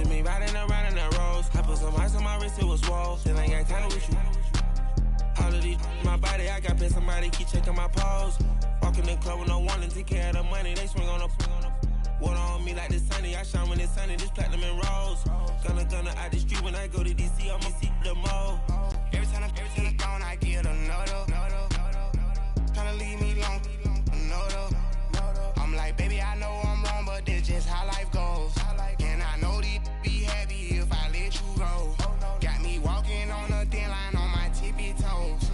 Picture me riding around in that rose. I put some ice on my wrist, it was swole. Still ain't got time to with you. All of these my body, I got pay somebody keep checking my pose. Walk in the club with no warning, take care of the money. They swing on the water on me like the sunny. I shine when it's sunny, this platinum and rose. Gonna out the street when I go to DC, I'ma see the mo. Every time I'm gone, I get another. Tryna leave me alone, another. I'm like, baby, I know I'm wrong, but this just how life goes. And I know these be happy if I let you go. Got me walking on a thin line on my tippy toes.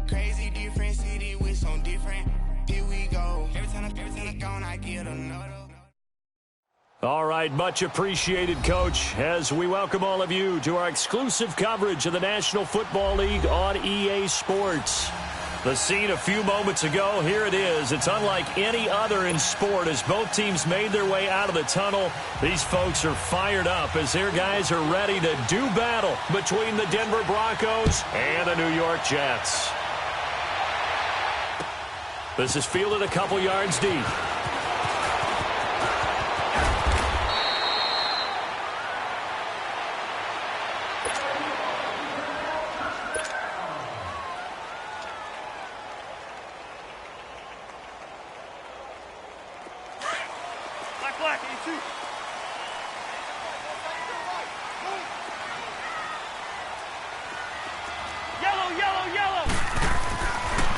Crazy different city with some different, here we go. Every time I'm gone, I get another. All right, much appreciated, Coach, as we welcome all of you to our exclusive coverage of the National Football League on EA Sports. The scene a few moments ago, here it is. It's unlike any other in sport as both teams made their way out of the tunnel. These folks are fired up as their guys are ready to do battle between the Denver Broncos and the New York Jets. This is fielded a couple yards deep.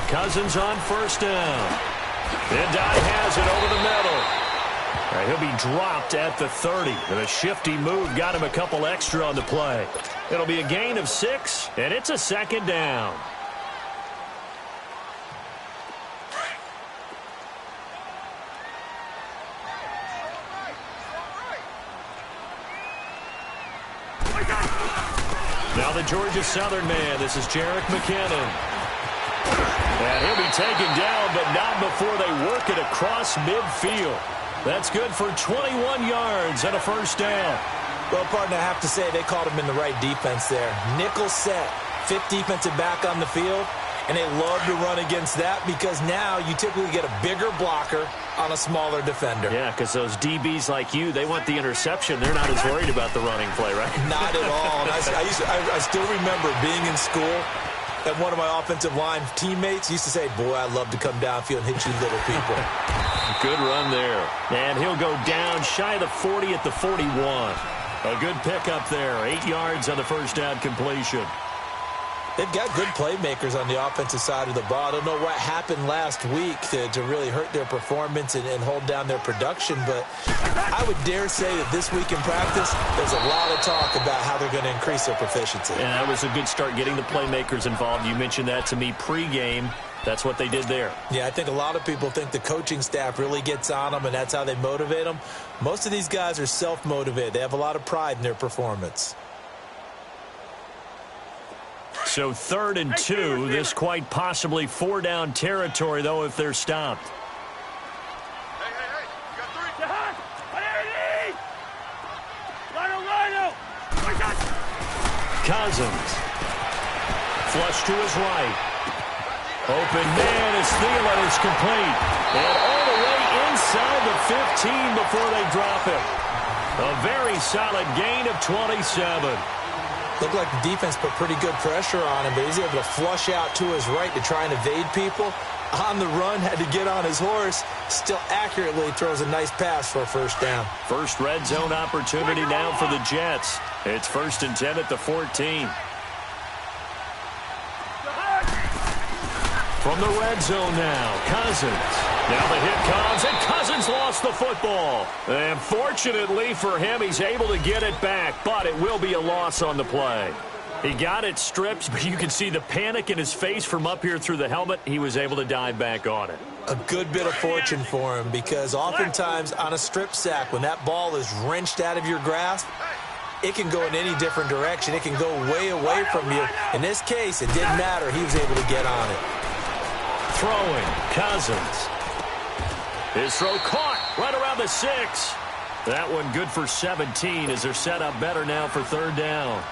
Cousins on first down. And Dye has it over the middle. Right, he'll be dropped at the 30. And a shifty move got him a couple extra on the play. It'll be a gain of 6, and it's a second down. Now the Georgia Southern man. This is Jerick McKinnon. And he'll be taken down, but not before they work it across midfield. That's good for 21 yards and a first down. Well, partner, I have to say they called him in the right defense there. Nickel set, fifth defensive back on the field, and they love to run against that because now you typically get a bigger blocker on a smaller defender. Yeah, because those DBs like you, they want the interception. They're not as worried about the running play, right? Not at all. And I still remember being in school, and one of my offensive line teammates used to say, boy, I'd love to come downfield and hit you little people. Good run there. And he'll go down shy of the 40 at the 41. A good pickup there. 8 yards on the first down completion. They've got good playmakers on the offensive side of the ball. I don't know what happened last week to really hurt their performance and hold down their production, but I would dare say that this week in practice, there's a lot of talk about how they're going to increase their proficiency. And that was a good start getting the playmakers involved. You mentioned that to me pregame. That's what they did there. Yeah, I think a lot of people think the coaching staff really gets on them, and that's how they motivate them. Most of these guys are self-motivated. They have a lot of pride in their performance. So 3rd and 2, this quite possibly 4-down territory, though, if they're stopped. Hey, you got 3. Cousins. Flush to his right. Open man as Thielen is complete. And all the way inside the 15 before they drop it. A very solid gain of 27. Looked like the defense put pretty good pressure on him, but he's able to flush out to his right to try and evade people. On the run, had to get on his horse. Still accurately throws a nice pass for a first down. First red zone opportunity now for the Jets. It's 1st and 10 at the 14. From the red zone now, Cousins. Now the hit comes, and Cousins lost the football. And fortunately for him, he's able to get it back, but it will be a loss on the play. He got it stripped, but you can see the panic in his face from up here through the helmet. He was able to dive back on it. A good bit of fortune for him because oftentimes on a strip sack, when that ball is wrenched out of your grasp, it can go in any different direction. It can go way away from you. In this case, it didn't matter. He was able to get on it. Throwing, Cousins. His throw caught right around the 6. That one good for 17 as they're set up better now for 3rd down.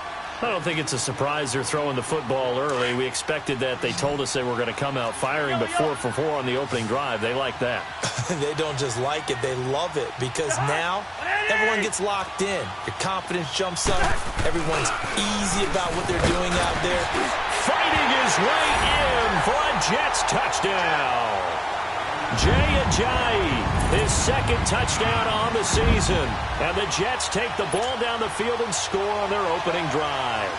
I don't think it's a surprise they're throwing the football early. We expected that. They told us they were going to come out firing, but 4 for 4 on the opening drive. They like that. They don't just like it, they love it, because now everyone gets locked in. Your confidence jumps up. Everyone's easy about what they're doing out there. Fighting his way in for a Jets touchdown. Jay Ajayi, his second touchdown on the season. And the Jets take the ball down the field and score on their opening drive.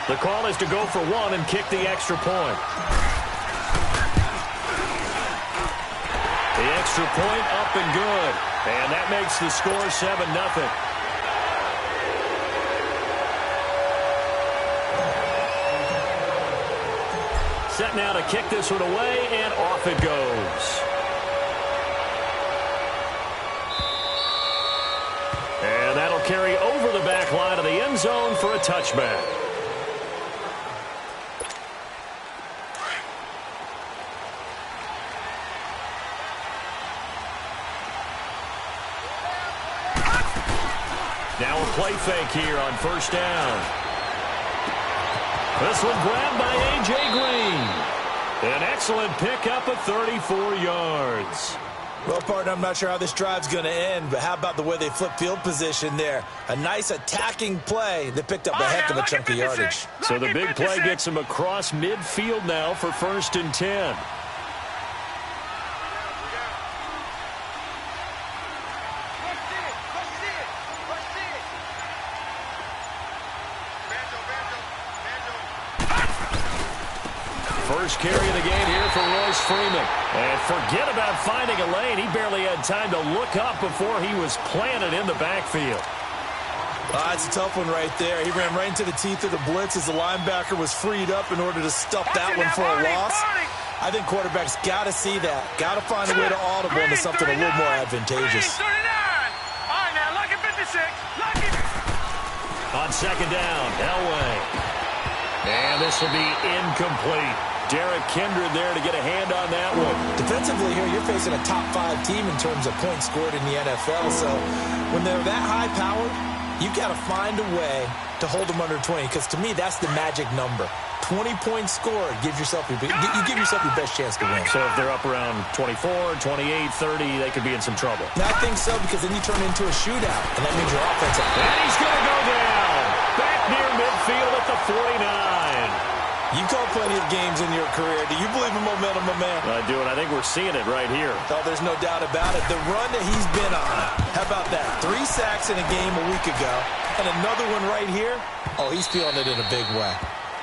The call is to go for 1 and kick the extra point. The extra point up and good. And that makes the score 7-0. Set now to kick this one away, and off it goes. And that'll carry over the back line of the end zone for a touchback. Now a play fake here on first down. This one grabbed by A.J. Green. An excellent pickup of 34 yards. Well, partner, I'm not sure how this drive's going to end, but how about the way they flip field position there? A nice attacking play that picked up a heck of a chunk of yardage. So the big play gets him across midfield now for 1st and 10. First carry of the game here for Royce Freeman. And forget about finding a lane. He barely had time to look up before he was planted in the backfield. That's a tough one right there. He ran right into the teeth of the blitz as the linebacker was freed up in order to stuff that one for a loss. I think quarterbacks got to see that. Got to find a way to audible into something a little more advantageous. All right, now, lucky 56. Lucky. On second down, Elway. And this will be incomplete. Derek Kindred there to get a hand on that one. Defensively here, you're facing a top 5 team in terms of points scored in the NFL. So when they're that high powered, you've got to find a way to hold them under 20. Because to me, that's the magic number. 20 points scored gives yourself you give yourself your best chance to win. So if they're up around 24, 28, 30, they could be in some trouble. And I think so, because then you turn into a shootout, and that means your offense. And he's going to go down. Back near midfield at the 49. You call plenty of games in your career. Do you believe in momentum, my man? I do, and I think we're seeing it right here. Oh, there's no doubt about it. The run that he's been on. How about that? 3 sacks in a game a week ago, and another one right here. Oh, he's feeling it in a big way.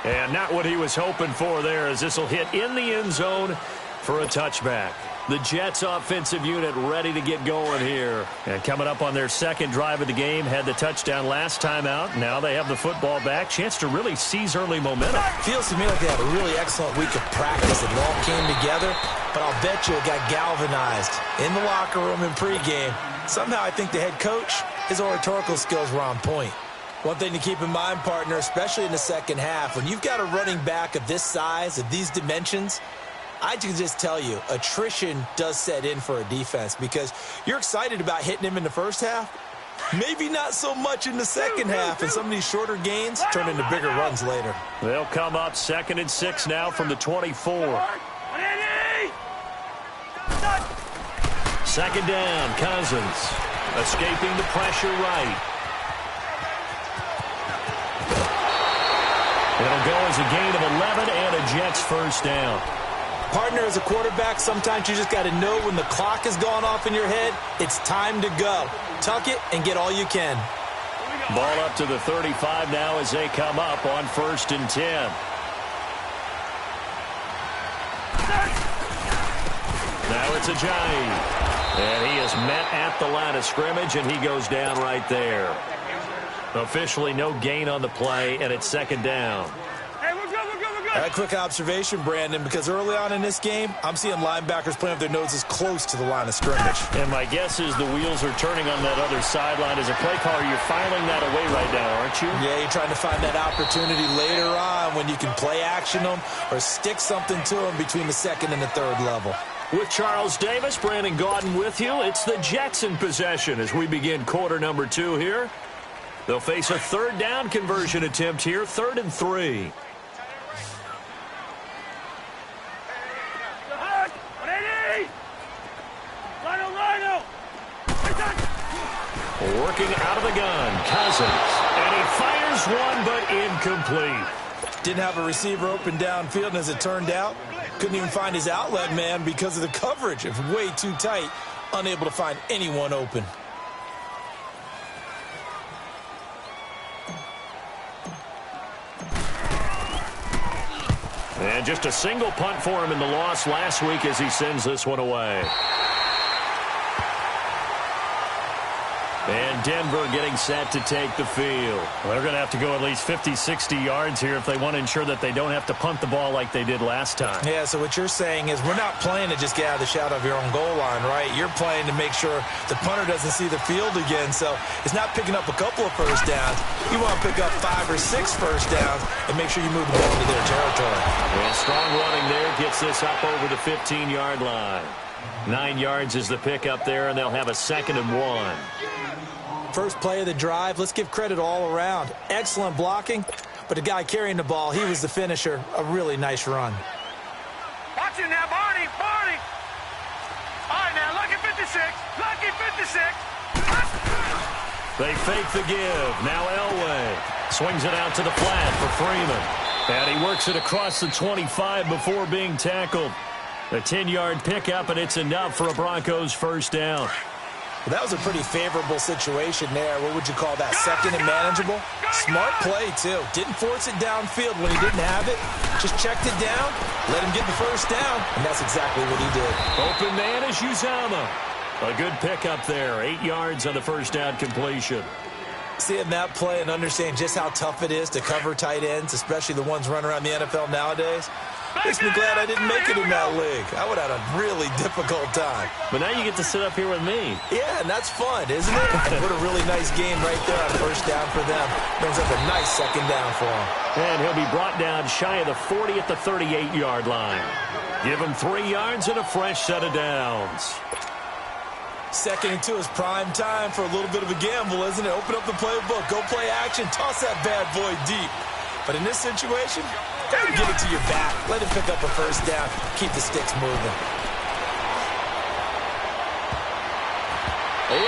And not what he was hoping for there, as this will hit in the end zone for a touchback. The Jets offensive unit ready to get going here. And coming up on their second drive of the game, had the touchdown last time out. Now they have the football back. Chance to really seize early momentum. Feels to me like they had a really excellent week of practice. It all came together. But I'll bet you it got galvanized in the locker room in pregame. Somehow I think the head coach, his oratorical skills were on point. One thing to keep in mind, partner, especially in the second half, when you've got a running back of this size, of these dimensions, I can just tell you, attrition does set in for a defense, because you're excited about hitting him in the first half. Maybe not so much in the second half, and some of these shorter gains turn into bigger runs later. They'll come up 2nd and 6 now from the 24. Second down, Cousins. Escaping the pressure right. It'll go as a gain of 11 and a Jets first down. Partner, as a quarterback, sometimes you just got to know when the clock has gone off in your head, it's time to go. Tuck it and get all you can. Ball up to the 35 now as they come up on 1st and 10. Now it's Ajayi. And he is met at the line of scrimmage, and he goes down right there. Officially no gain on the play, and it's second down. Hey, we're good, we're good, we're good. A quick observation, Brandon, because early on in this game, I'm seeing linebackers playing with their noses close to the line of scrimmage. And my guess is the wheels are turning on that other sideline. As a play caller, you're filing that away right now, aren't you? Yeah, you're trying to find that opportunity later on when you can play action them or stick something to them between the second and the third level. With Charles Davis, Brandon Gaudin with you. It's the Jets in possession as we begin quarter number 2 here. They'll face a third down conversion attempt here, 3rd and 3. Working out of the gun, Cousins. And he fires one, but incomplete. Didn't have a receiver open downfield, and as it turned out, couldn't even find his outlet man because of the coverage. It was way too tight, unable to find anyone open. And just a single punt for him in the loss last week as he sends this one away. And Denver getting set to take the field. Well, they're going to have to go at least 50, 60 yards here if they want to ensure that they don't have to punt the ball like they did last time. Yeah, so what you're saying is we're not playing to just get out of the shadow of your own goal line, right? You're playing to make sure the punter doesn't see the field again. So it's not picking up a couple of first downs. You want to pick up 5 or 6 first downs and make sure you move the ball into their territory. And strong running there gets this up over the 15-yard line. 9 yards is the pickup there, and they'll have a 2nd and 1. First play of the drive, let's give credit all around. Excellent blocking, but the guy carrying the ball, he was the finisher. A really nice run. Watch it now, Barney, Barney. All right, now, lucky 56, lucky 56. They fake the give. Now Elway swings it out to the flat for Freeman. And he works it across the 25 before being tackled. A 10-yard pickup, and it's enough for a Broncos first down. Well, that was a pretty favorable situation there. What would you call that? 2nd and manageable? Smart play, too. Didn't force it downfield when he didn't have it. Just checked it down, let him get the first down, and that's exactly what he did. Open man is Uzomah. A good pickup there. 8 yards on the first down completion. Seeing that play and understand just how tough it is to cover tight ends, especially the ones running around the NFL nowadays, makes me glad I didn't make it in that league. I would have had a really difficult time. But now you get to sit up here with me. Yeah, and that's fun, isn't it? And what a really nice game right there on first down for them. Brings up a nice 2nd down for him. And he'll be brought down shy of the 40 at the 38-yard line. Give him 3 yards and a fresh set of downs. 2nd and 2 is prime time for a little bit of a gamble, isn't it? Open up the playbook, go play action, toss that bad boy deep. But in this situation, go and get it to your back. Let him pick up a first down. Keep the sticks moving.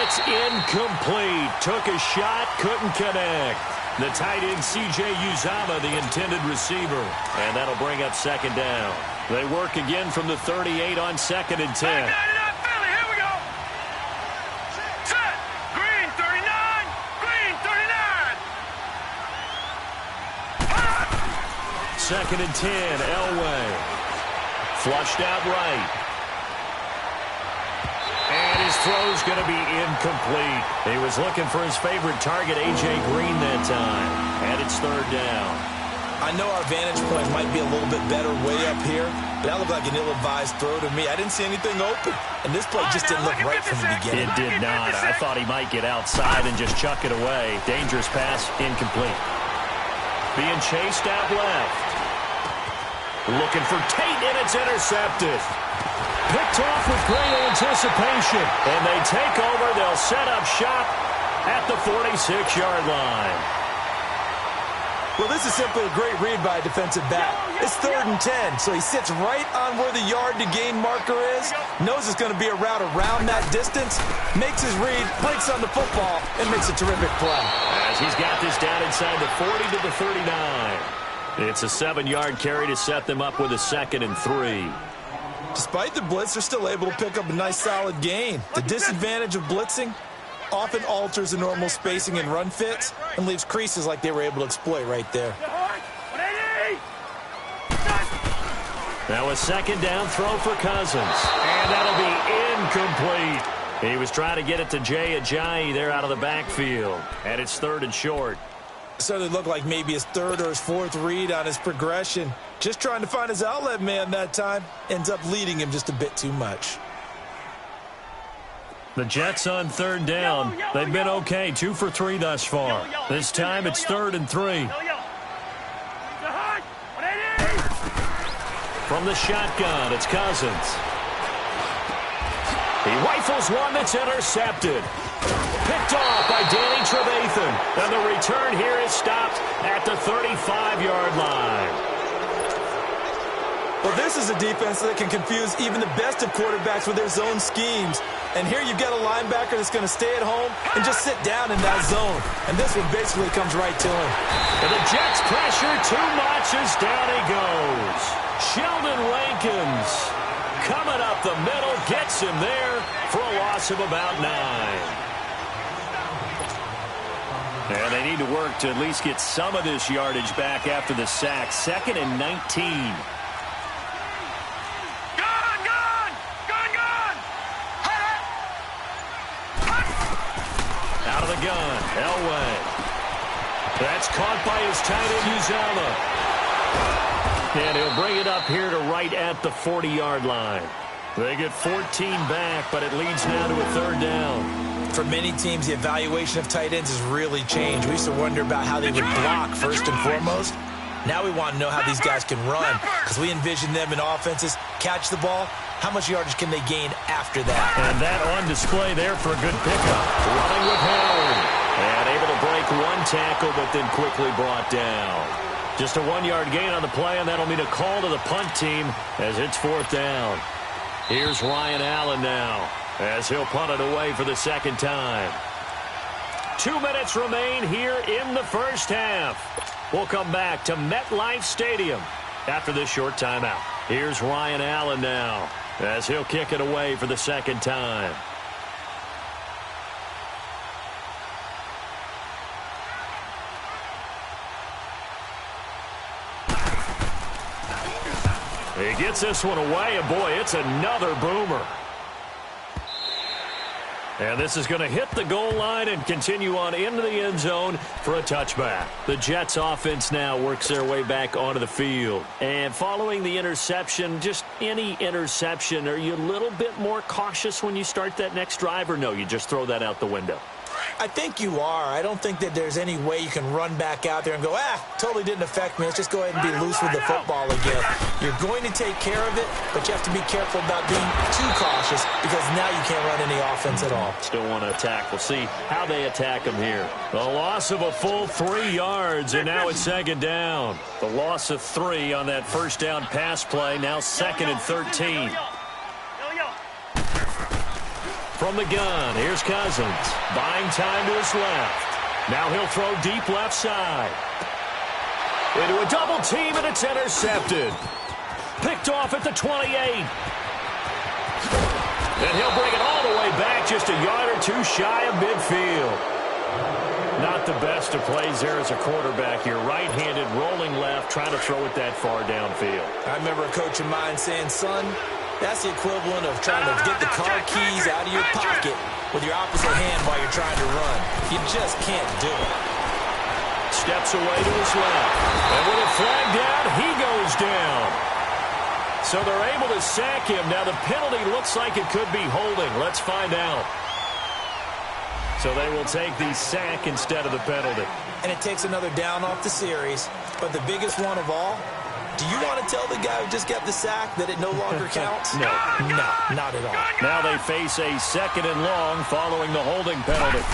It's incomplete. Took a shot, couldn't connect. The tight end, C.J. Uzomah, the intended receiver. And that'll bring up 2nd down. They work again from the 38 on 2nd and 10. Second and 10, Elway. Flushed out right. And his throw's going to be incomplete. He was looking for his favorite target, A.J. Green, that time. And it's 3rd down. I know our vantage point might be a little bit better way up here, but that looked like an ill-advised throw to me. I didn't see anything open, and this play just didn't look right from the beginning. It did not. I thought he might get outside and just chuck it away. Dangerous pass, incomplete. Being chased out left. Looking for Tate, and it's intercepted. Picked off with great anticipation. And they take over. They'll set up shop at the 46-yard line. Well, this is simply a great read by a defensive back. It's 3rd and 10, so he sits right on where the yard-to-gain marker is, knows it's going to be a route around that distance, makes his read, breaks on the football, and makes a terrific play. As he's got this down inside the 40 to the 39. It's a 7-yard carry to set them up with a 2nd and 3. Despite the blitz, they're still able to pick up a nice solid gain. The disadvantage of blitzing often alters the normal spacing and run fits and leaves creases like they were able to exploit right there. Now a 2nd down throw for Cousins. And that'll be incomplete. He was trying to get it to Jay Ajayi there out of the backfield. And it's 3rd and short. Certainly looked like maybe his 3rd or his 4th read on his progression. Just trying to find his outlet man that time. Ends up leading him just a bit too much. The Jets on 3rd down. They've been okay, 2 for 3 thus far. This time it's 3rd and 3. From the shotgun, it's Cousins. He rifles one that's intercepted. Picked off by Danny Trevathan. underneath him. And the return here is stopped at the 35-yard line. Well, this is a defense that can confuse even the best of quarterbacks with their zone schemes. And here you've got a linebacker that's going to stay at home and just sit down in that zone. And this one basically comes right to him. And the Jets pressure too much as down he goes. Sheldon Rankins coming up the middle, gets him there for a loss of about 9. And they need to work to at least get some of this yardage back after the sack. 2nd and 19. Out of the gun, Elway. That's caught by his tight end, Uzomah. And he'll bring it up here to right at the 40-yard line. They get 14 back, but it leads now to a 3rd down. For many teams, the evaluation of tight ends has really changed. We used to wonder about how they would block first and foremost. Now we want to know how these guys can run, because we envision them in offenses catch the ball. How much yardage can they gain after that? And that on display there for a good pickup. Running with Howard. And able to break one tackle, but then quickly brought down. Just a 1-yard gain on the play, and that'll mean a call to the punt team as it's 4th down. Here's Ryan Allen now as he'll punt it away for the 2nd time. 2 minutes remain here in the first half. We'll come back to MetLife Stadium after this short timeout. Here's Ryan Allen now as he'll kick it away for the 2nd time. He gets this one away, and boy, it's another boomer. And this is going to hit the goal line and continue on into the end zone for a touchback. The Jets offense now works their way back onto the field. And following the interception, just any interception, are you a little bit more cautious when you start that next drive, or no, you just throw that out the window? I think you are. I don't think that there's any way you can run back out there and go, totally didn't affect me. Let's just go ahead and be loose with the football again. You're going to take care of it, but you have to be careful about being too cautious because now you can't run any offense at all. Still want to attack. We'll see how they attack him here. The loss of a full 3 yards, and now it's 2nd down. The loss of 3 on that first down pass play, now 2nd and 13. From the gun, here's Cousins. Buying time to his left. Now he'll throw deep left side. Into a double team, and it's intercepted. Picked off at the 28. And he'll bring it all the way back, just a yard or 2 shy of midfield. Not the best of plays there as a quarterback. You're right-handed, rolling left, trying to throw it that far downfield. I remember a coach of mine saying, son, that's the equivalent of trying to get the car keys out of your pocket with your opposite hand while you're trying to run. You just can't do it. Steps away to his left. And with a flag down, he goes down. So they're able to sack him. Now the penalty looks like it could be holding. Let's find out. So they will take the sack instead of the penalty. And it takes another down off the series. But the biggest one of all, do you want to tell the guy who just got the sack that it no longer counts? No, not at all. Now they face a 2nd and long following the holding penalty.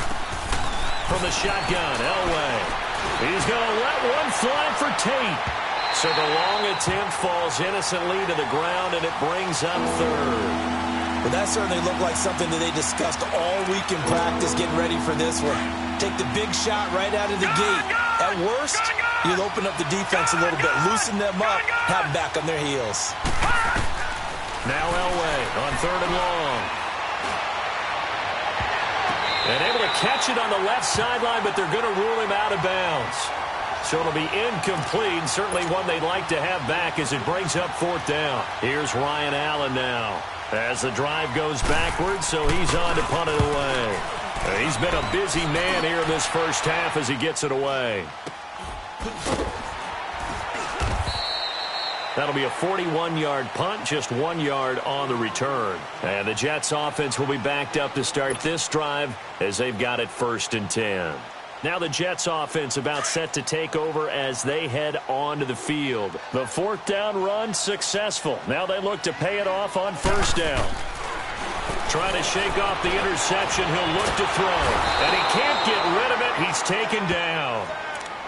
From the shotgun, Elway. He's going to let one fly for Tate. So the long attempt falls innocently to the ground, and it brings up 3rd. Well, that certainly looked like something that they discussed all week in practice getting ready for this one. Take the big shot right out of the gate. At worst, you'll open up the defense a little bit, loosen them up, have them back on their heels. Now Elway on 3rd and long. And able to catch it on the left sideline, but they're going to rule him out of bounds. So it'll be incomplete, certainly one they'd like to have back as it brings up 4th down. Here's Ryan Allen now as the drive goes backwards, so he's on to punt it away. He's been a busy man here in this first half as he gets it away. That'll be a 41-yard punt, just 1 yard on the return. And the Jets offense will be backed up to start this drive as they've got it 1st and 10. Now the Jets offense about set to take over as they head onto the field. The 4th down run successful. Now they look to pay it off on 1st down. Trying to shake off the interception. He'll look to throw. And he can't get rid of it. He's taken down.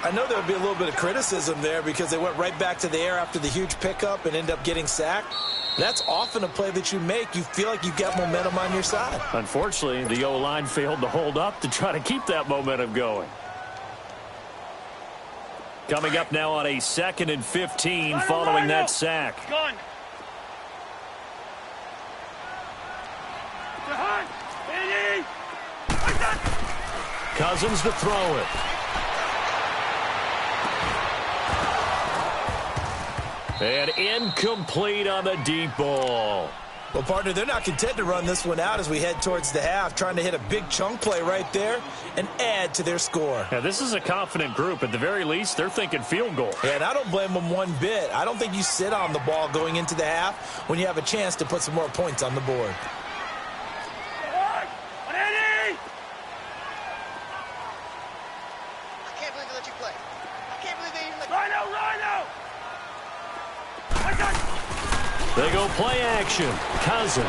I know there'll be a little bit of criticism there because they went right back to the air after the huge pickup and end up getting sacked. That's often a play that you make. You feel like you've got momentum on your side. Unfortunately, the O-line failed to hold up to try to keep that momentum going. Coming up now on a 2nd and 15 following that sack. Gun. Cousins to throw it. And incomplete on the deep ball. Well, partner, they're not content to run this one out as we head towards the half, trying to hit a big chunk play right there and add to their score. Yeah, this is a confident group. At the very least, they're thinking field goal. Yeah, and I don't blame them one bit. I don't think you sit on the ball going into the half when you have a chance to put some more points on the board. They go play action. Cousins.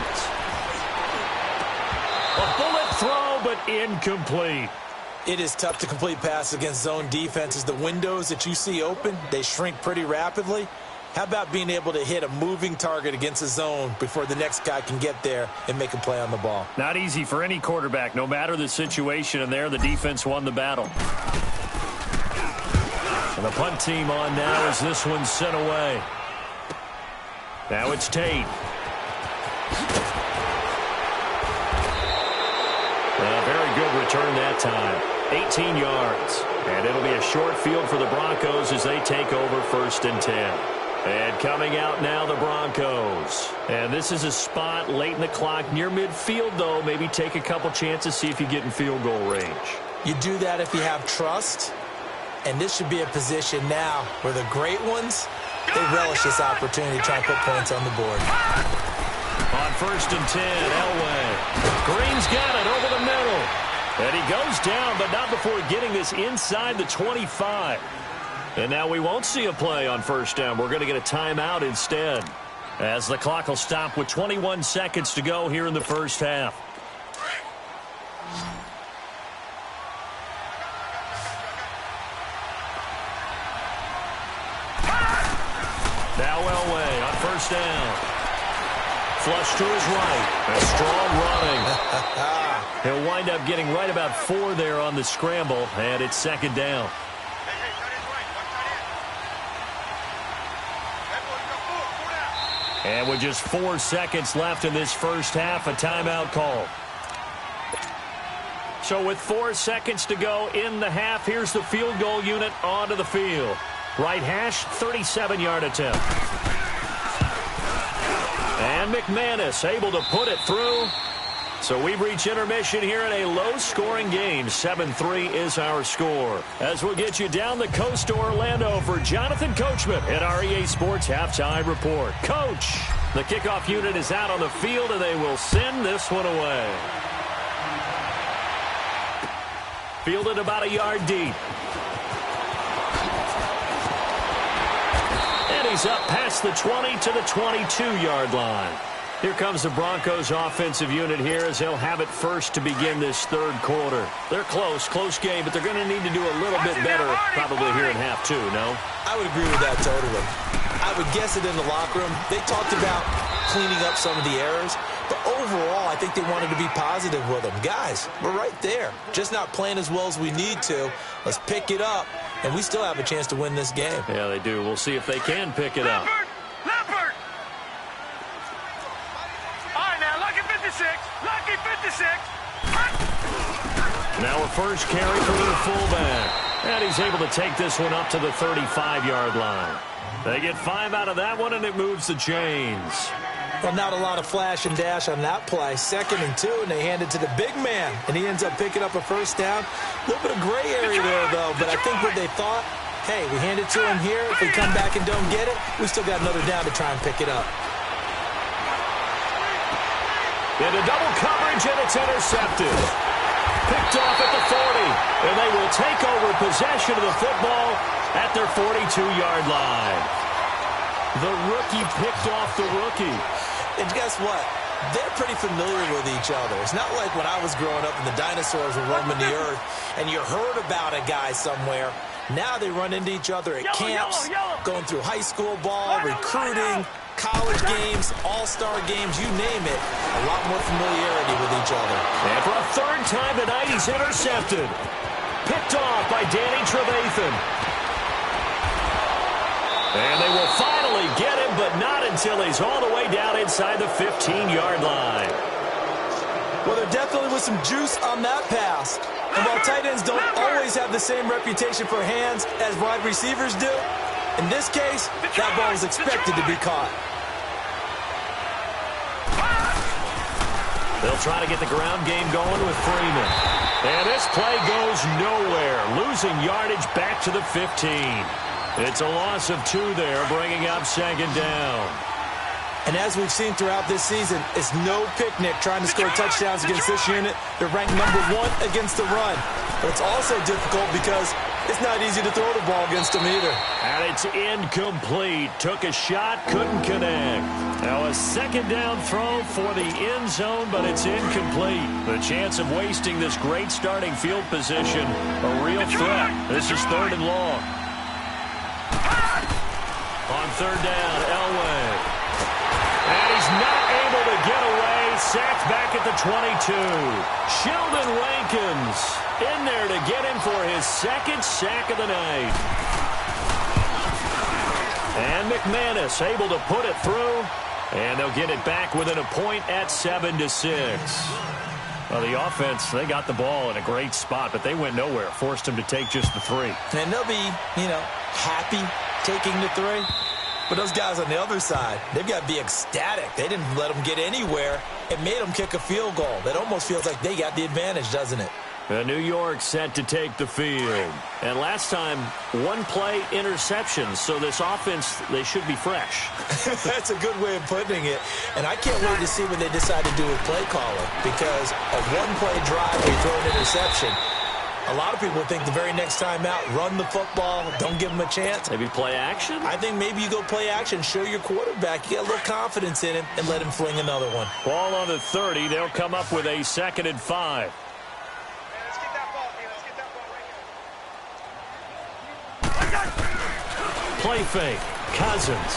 A bullet throw, but incomplete. It is tough to complete passes against zone defenses. The windows that you see open, they shrink pretty rapidly. How about being able to hit a moving target against a zone before the next guy can get there and make a play on the ball? Not easy for any quarterback, no matter the situation, and there the defense won the battle. And the punt team on now as this one's sent away. Now it's Tate. A very good return that time. 18 yards. And it'll be a short field for the Broncos as they take over 1st and 10. And coming out now, the Broncos. And this is a spot late in the clock near midfield, though. Maybe take a couple chances, see if you get in field goal range. You do that if you have trust. And this should be a position now where the great ones, they relish this opportunity to try and put points on the board. On 1st and 10, Elway. Green's got it over the middle. And he goes down, but not before getting this inside the 25. And now we won't see a play on 1st down. We're going to get a timeout instead, as the clock will stop with 21 seconds to go here in the 1st half. Now Elway on 1st down. Flush to his right. A strong running. He'll wind up getting right about 4 there on the scramble, and it's 2nd down. And with just 4 seconds left in this 1st half, a timeout call. So with 4 seconds to go in the half, here's the field goal unit onto the field. Right hash, 37-yard attempt. And McManus able to put it through. So we've reached intermission here in a low-scoring game. 7-3 is our score. As we'll get you down the coast to Orlando for Jonathan Coachman at our EA Sports Halftime Report. Coach, the kickoff unit is out on the field, and they will send this one away. Fielded about a yard deep. And he's up past the 20 to the 22-yard line. Here comes the Broncos offensive unit here as they'll have it first to begin this 3rd quarter. They're close game, but they're going to need to do a little bit better probably here in half 2, no? I would agree with that totally. I would guess it in the locker room. They talked about cleaning up some of the errors, but overall I think they wanted to be positive with them. Guys, we're right there. Just not playing as well as we need to. Let's pick it up, and we still have a chance to win this game. Yeah, they do. We'll see if they can pick it up. Leopard! All right, now, lucky 56. Lucky 56. Now a first carry for the fullback. And he's able to take this one up to the 35-yard line. They get 5 out of that one, and it moves the chains. Well, not a lot of flash and dash on that play. 2nd and 2, and they hand it to the big man, and he ends up picking up a 1st down. A little bit of gray area there, though, but I think what they thought, hey, we hand it to him here. If we come back and don't get it, we still got another down to try and pick it up. Into double coverage, and it's intercepted. Picked off at the 40, and they will take over possession of the football at their 42-yard line. The rookie picked off the rookie. And guess what? they're pretty familiar with each other. It's not like when I was growing up and the dinosaurs were roaming the earth and you heard about a guy somewhere. Now they run into each other at camps, going through high school ball, recruiting, college games, all-star games, you name it. A lot more familiarity with each other. And for a third time tonight, he's intercepted. Picked off by Danny Trevathan. And they will finally get him, but not until he's all the way down inside the 15-yard line. Well, there definitely was some juice on that pass. And while tight ends don't always have the same reputation for hands as wide receivers do, in this case, that ball was expected to be caught. They'll try to get the ground game going with Freeman. And this play goes nowhere, losing yardage back to the 15. It's a loss of 2 there, bringing up second down. And as we've seen throughout this season, it's no picnic trying to score touchdowns against this unit. They're ranked number 1 against the run. But it's also difficult because it's not easy to throw the ball against them either. And it's incomplete. Took a shot, couldn't connect. Now a second down throw for the end zone, but it's incomplete. The chance of wasting this great starting field position, a real threat. This is 3rd and long. On 3rd down, Elway. And he's not able to get away. Sacked back at the 22. Sheldon Rankins in there to get him for his 2nd sack of the night. And McManus able to put it through. And they'll get it back within a point at 7-6. Well, the offense, they got the ball in a great spot, but they went nowhere. Forced them to take just the 3. And they'll be, happy taking the 3. But those guys on the other side, they've got to be ecstatic. They didn't let them get anywhere. It made them kick a field goal. That almost feels like they got the advantage, doesn't it? New York set to take the field. And last time, 1-play interceptions. So this offense, they should be fresh. That's a good way of putting it. And I can't wait to see what they decide to do with play calling. Because a 1-play drive, they throw an interception. A lot of people think the very next time out, run the football, don't give them a chance. Maybe play action? I think maybe you go play action, show your quarterback, you get a little confidence in him, and let him fling another one. Ball on the 30. They'll come up with a 2nd and 5. Let's get that ball, man. Let's get that ball right here. Play fake. Cousins.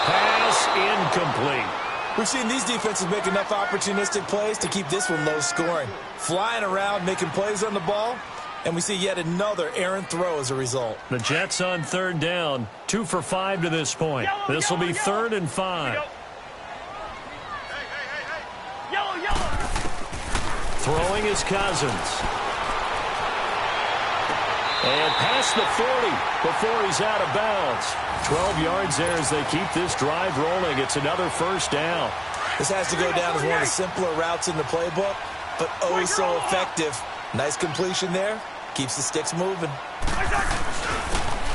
Pass incomplete. We've seen these defenses make enough opportunistic plays to keep this one low scoring. Flying around, making plays on the ball, and we see yet another errant throw as a result. The Jets on 3rd down. 2 for 5 to this point. This will be 3rd and 5. Yellow. Throwing is Cousins. And past the 40 before he's out of bounds. 12 yards there as they keep this drive rolling. It's another 1st down. This has to go down as one of the simpler routes in the playbook, but oh so effective. Nice completion there. Keeps the sticks moving.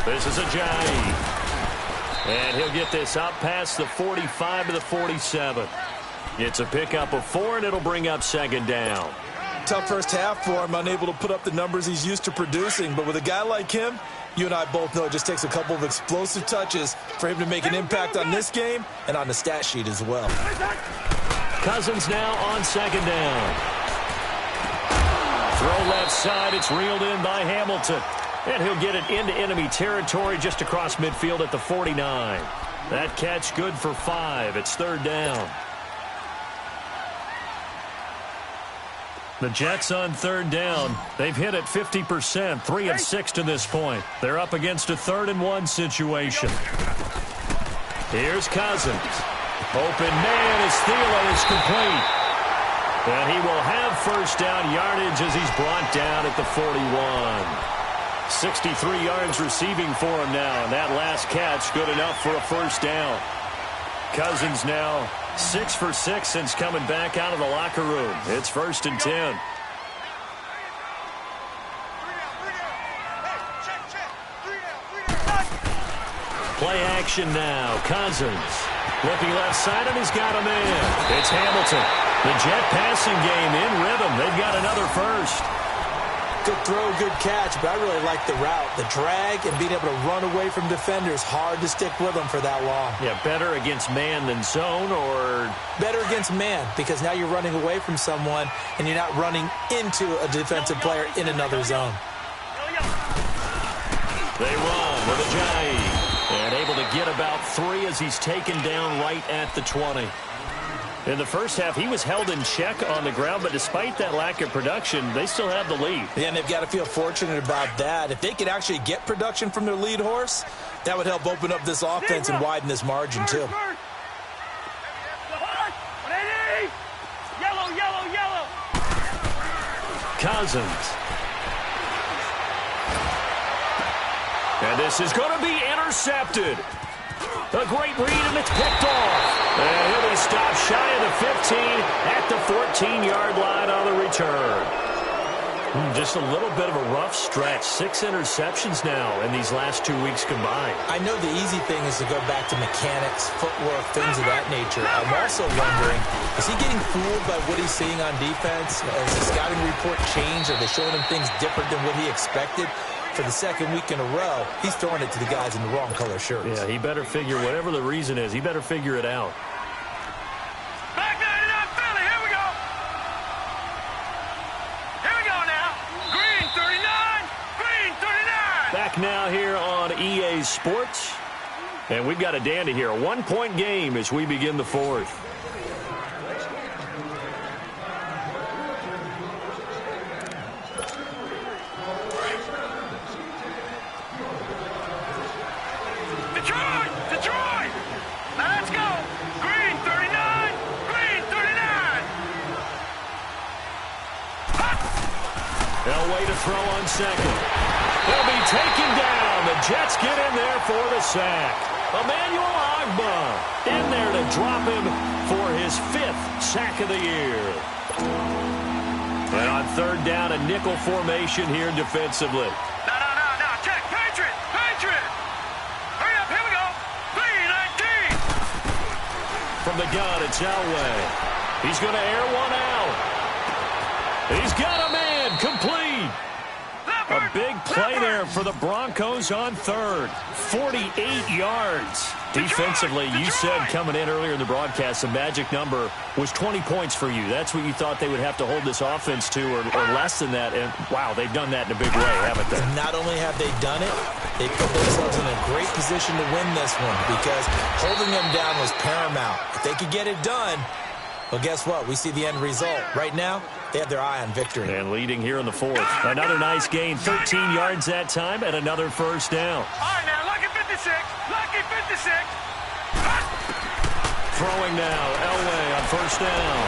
This is Ajayi. And he'll get this up past the 45 to the 47. It's a pickup of 4, and it'll bring up 2nd down. Tough first half for him, unable to put up the numbers he's used to producing. But with a guy like him, you and I both know it just takes a couple of explosive touches for him to make an impact on this game and on the stat sheet as well. Cousins now on 2nd down. Throw left side. It's reeled in by Hamilton. And he'll get it into enemy territory just across midfield at the 49. That catch good for 5. It's 3rd down. The Jets on 3rd down. They've hit it 50%, 3 of 6 to this point. They're up against a 3rd and 1 situation. Here's Cousins. Open man as Thielen is complete. And he will have 1st down yardage as he's brought down at the 41. 63 yards receiving for him now, and that last catch good enough for a 1st down. Cousins now 6 for 6 since coming back out of the locker room. It's 1st and 10. Play action now. Cousins looking left side, and he's got him in. It's Hamilton. The Jet passing game in rhythm. They've got another 1st. Good throw, good catch, but I really like the route. The drag and being able to run away from defenders, hard to stick with them for that long. Yeah, better against man than zone, or? Better against man, because now you're running away from someone and you're not running into a defensive player in another zone. They run with Ajayi, and able to get about 3 as he's taken down right at the 20. In the first half, he was held in check on the ground, but despite that lack of production, they still have the lead. Yeah, and they've got to feel fortunate about that. If they could actually get production from their lead horse, that would help open up this offense and widen this margin, too. Yellow, yellow, yellow. Cousins. And this is going to be intercepted. A great read, and it's picked off. And he'll be stopped shy of the 15 at the 14-yard line on the return. Just a little bit of a rough stretch. 6 interceptions now in these last 2 weeks combined. I know the easy thing is to go back to mechanics, footwork, things of that nature. I'm also wondering, is he getting fooled by what he's seeing on defense? Has the scouting report changed? Are they showing him things different than what he expected? For the second week in a row, he's throwing it to the guys in the wrong color shirts. Yeah, he better figure, whatever the reason is, he better figure it out. Back 99 Philly, here we go. Here we go now. Green 39, green 39. Back now here on EA Sports. And we've got a dandy here. A 1-point game as we begin the fourth. Detroit! Now let's go! Green 39, green 39! Elway to throw on second. He'll be taken down. The Jets get in there for the sack. Emmanuel Ogbah in there to drop him for his 5th sack of the year. And on third down, a nickel formation here defensively. No, check, Patriot! Hurry up, here we go! 3-19! From the gun, it's Elway. He's going to air one out. He's got a man, complete. A big play there for the Broncos on third. 48 yards. Defensively, you said coming in earlier in the broadcast, the magic number was 20 points for you. That's what you thought they would have to hold this offense to, or less than that. And, wow, they've done that in a big way, haven't they? Not only have they done it, they put themselves in a great position to win this one because holding them down was paramount. If they could get it done, well, guess what? We see the end result. Right now, they have their eye on victory. And leading here in the fourth. Another nice gain. 13 yards that time and another first down. All right, now, lucky 56. Lucky 56. Throwing now. Elway on first down.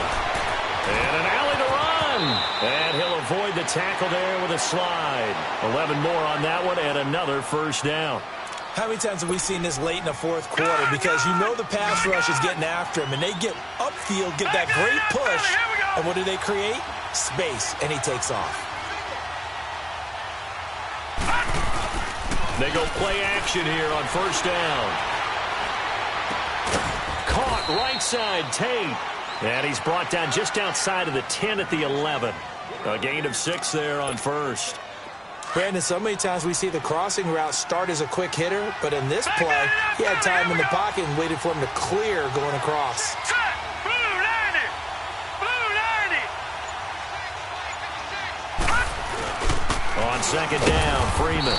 And an alley to run. And he'll avoid the tackle there with a slide. 11 more on that one and another first down. How many times have we seen this late in the fourth quarter? Because you know the pass rush is getting after him, and they get upfield, get that great push, and what do they create? Space, and he takes off. They go play action here on first down. Caught right side, Tate. And he's brought down just outside of the 10 at the 11. A gain of 6 there on first. Brandon, so many times we see the crossing route start as a quick hitter, but in this play, he had time in the pocket and waited for him to clear going across. Blue 90! Blue 90! On second down, Freeman.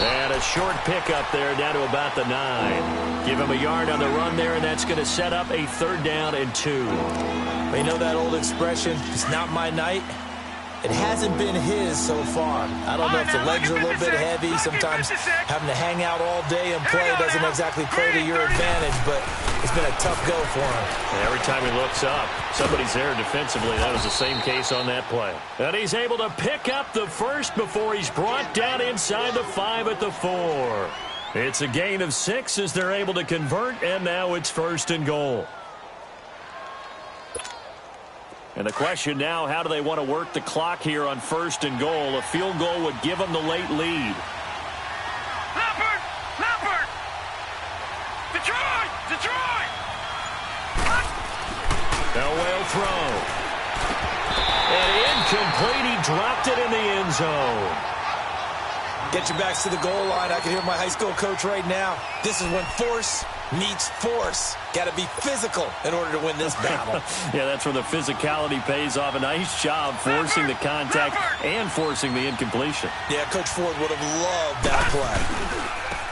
And a short pickup there down to about the 9. Give him a yard on the run there, and that's going to set up a third down and 2. You know that old expression, it's not my night? It hasn't been his so far. I don't know if the legs are a little bit heavy. Sometimes having to hang out all day and play doesn't exactly play to your advantage, but it's been a tough go for him. And every time he looks up, somebody's there defensively. That was the same case on that play. And he's able to pick up the first before he's brought down inside the 5 at the 4. It's a gain of 6 as they're able to convert, and now it's first and goal. And the question now, how do they want to work the clock here on first and goal? A field goal would give them the late lead. Leopard! Detroit! Elway will throw. And incomplete. He dropped it in the end zone. Get your backs to the goal line. I can hear my high school coach right now. This is when force meets force. Got to be physical in order to win this battle. Yeah, that's where the physicality pays off. A nice job forcing the contact and forcing the incompletion. Yeah, Coach Ford would have loved that play.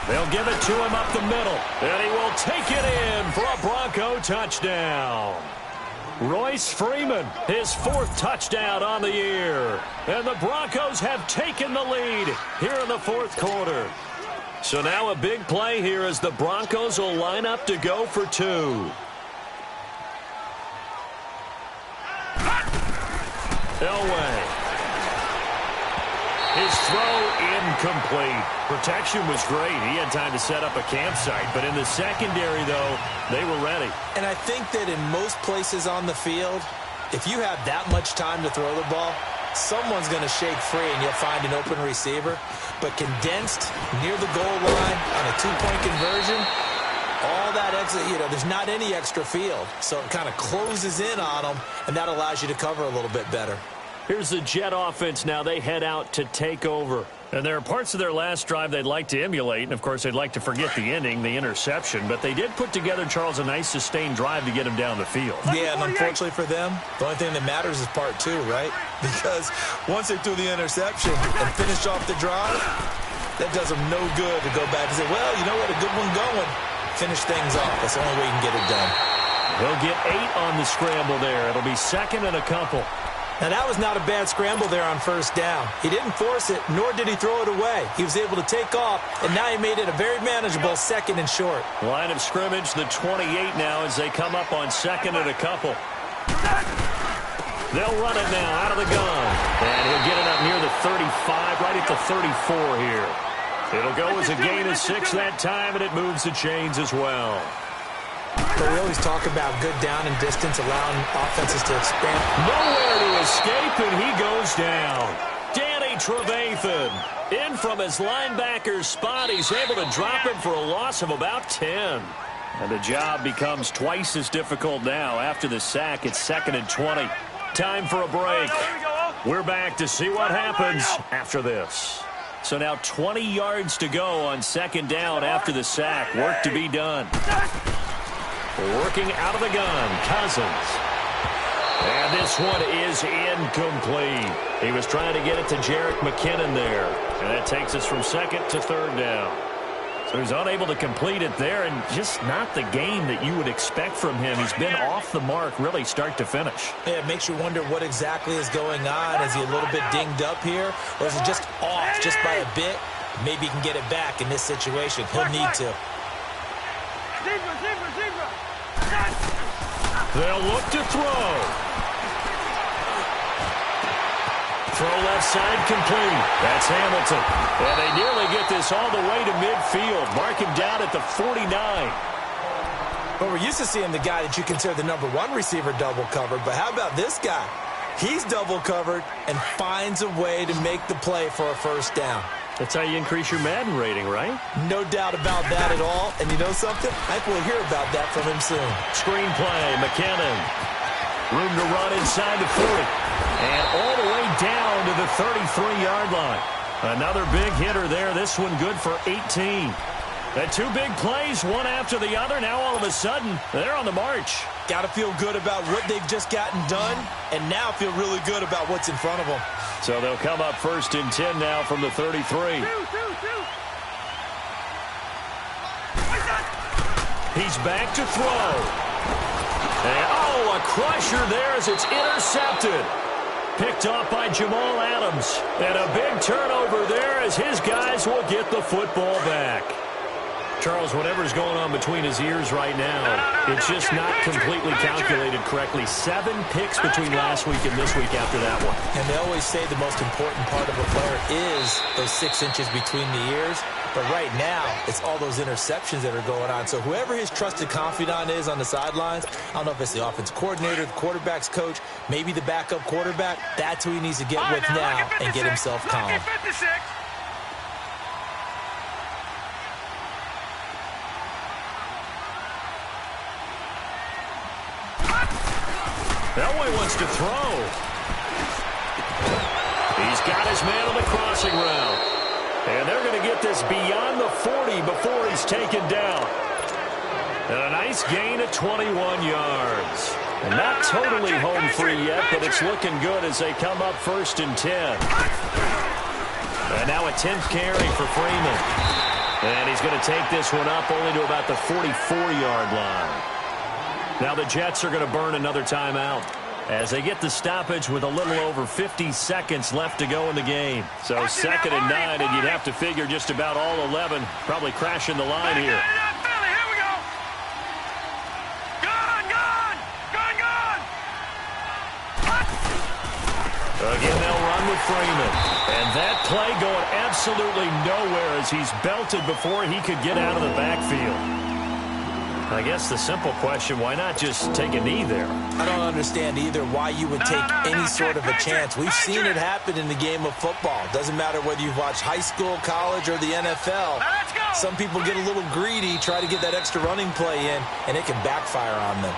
They'll give it to him up the middle, and he will take it in for a Bronco touchdown. Royce Freeman, his 4th touchdown on the year. And the Broncos have taken the lead here in the 4th quarter. So now a big play here as the Broncos will line up to go for 2. Elway. His throw incomplete. Protection was great. He had time to set up a campsite. But in the secondary, though, they were ready. And I think that in most places on the field, if you have that much time to throw the ball, someone's going to shake free and you'll find an open receiver. But condensed near the goal line on a 2-point conversion, all that extra, there's not any extra field. So it kind of closes in on them, and that allows you to cover a little bit better. Here's the Jet offense now. They head out to take over. And there are parts of their last drive they'd like to emulate. And, of course, they'd like to forget the ending, the interception. But they did put together, Charles, a nice sustained drive to get him down the field. Yeah, and unfortunately for them, the only thing that matters is part 2, right? Because once they threw the interception and finished off the drive, that does them no good to go back and say, well, you know what, a good one going. Finish things off. That's the only way you can get it done. They'll get 8 on the scramble there. It'll be 2nd and a couple. Now, that was not a bad scramble there on 1st down. He didn't force it, nor did he throw it away. He was able to take off, and now he made it a very manageable 2nd and short. Line of scrimmage, the 28 now as they come up on 2nd and a couple. They'll run it now out of the gun. And he'll get it up near the 35, right at the 34 here. It'll go as a gain of 6 that time, and it moves the chains as well. But we always talk about good down and distance, allowing offenses to expand. Nowhere to escape, and he goes down. Danny Trevathan in from his linebacker's spot. He's able to drop him for a loss of about 10. And the job becomes twice as difficult now. After the sack, it's 2nd and 20. Time for a break. We're back to see what happens after this. So now 20 yards to go on 2nd down after the sack. Work to be done. Working out of the gun, Cousins. And this one is incomplete. He was trying to get it to Jerick McKinnon there. And that takes us from 2nd to 3rd down. So he's unable to complete it there, and just not the game that you would expect from him. He's been off the mark, really, start to finish. Yeah, it makes you wonder what exactly is going on. Is he a little bit dinged up here, or is it just off just by a bit? Maybe he can get it back in this situation. He'll need to. They'll look to throw. Throw left side complete. That's Hamilton. And they nearly get this all the way to midfield. Mark him down at the 49. Well, we're used to seeing the guy that you consider the #1 receiver double covered, but how about this guy? He's double covered and finds a way to make the play for a 1st down. That's how you increase your Madden rating, right? No doubt about that at all. And you know something? I think we'll hear about that from him soon. Screen play, McKinnon. Room to run inside the 40. And all the way down to the 33-yard line. Another big hitter there. This one good for 18. And 2 big plays, one after the other. Now all of a sudden, they're on the march. Got to feel good about what they've just gotten done, and now feel really good about what's in front of them. So they'll come up 1st and 10 now from the 33. He's back to throw. And, a crusher there as it's intercepted. Picked off by Jamal Adams. And a big turnover there as his guys will get the football back. Charles, whatever's going on between his ears right now, it's just not completely calculated correctly. 7 picks between last week and this week after that one. And they always say the most important part of a player is those 6 inches between the ears. But right now, it's all those interceptions that are going on. So whoever his trusted confidant is on the sidelines, I don't know if it's the offensive coordinator, the quarterback's coach, maybe the backup quarterback, that's who he needs to get with now and get himself calm. Elway wants to throw. got his man on the crossing route. And they're going to get this beyond the 40 before he's taken down. And a nice gain of 21 yards. And not totally home free yet, but it's looking good as they come up 1st and 10. And now a 10th carry for Freeman. And he's going to take this one up only to about the 44-yard line. Now the Jets are going to burn another timeout as they get the stoppage with a little over 50 seconds left to go in the game. So 2nd and 9, and you'd have to figure just about all 11 probably crashing the line here. Again, they'll run with Freeman. And that play going absolutely nowhere as he's belted before he could get out of the backfield. I guess the simple question, why not just take a knee there? I don't understand either why you would take any sort of a chance. We've seen it happen in the game of football. Doesn't matter whether you've watched high school, college, or the NFL. Some people get a little greedy, try to get that extra running play in, and it can backfire on them.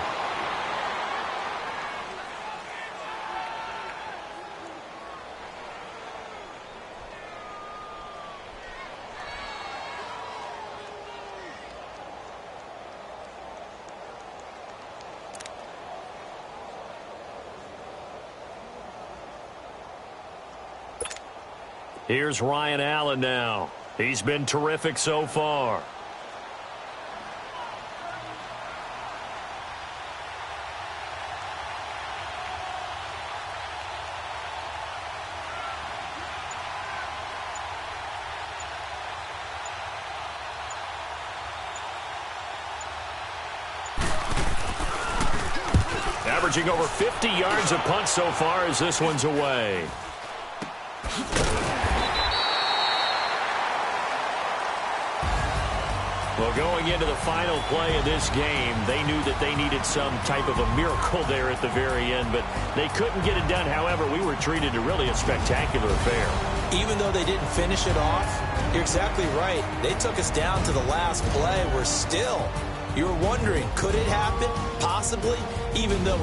Here's Ryan Allen now. He's been terrific so far. Averaging over 50 yards a punt so far as this one's away. Well, going into the final play of this game, they knew that they needed some type of a miracle there at the very end, but they couldn't get it done. However, we were treated to really a spectacular affair. Even though they didn't finish it off, you're exactly right. They took us down to the last play. We're still, you're wondering, could it happen? Possibly, even though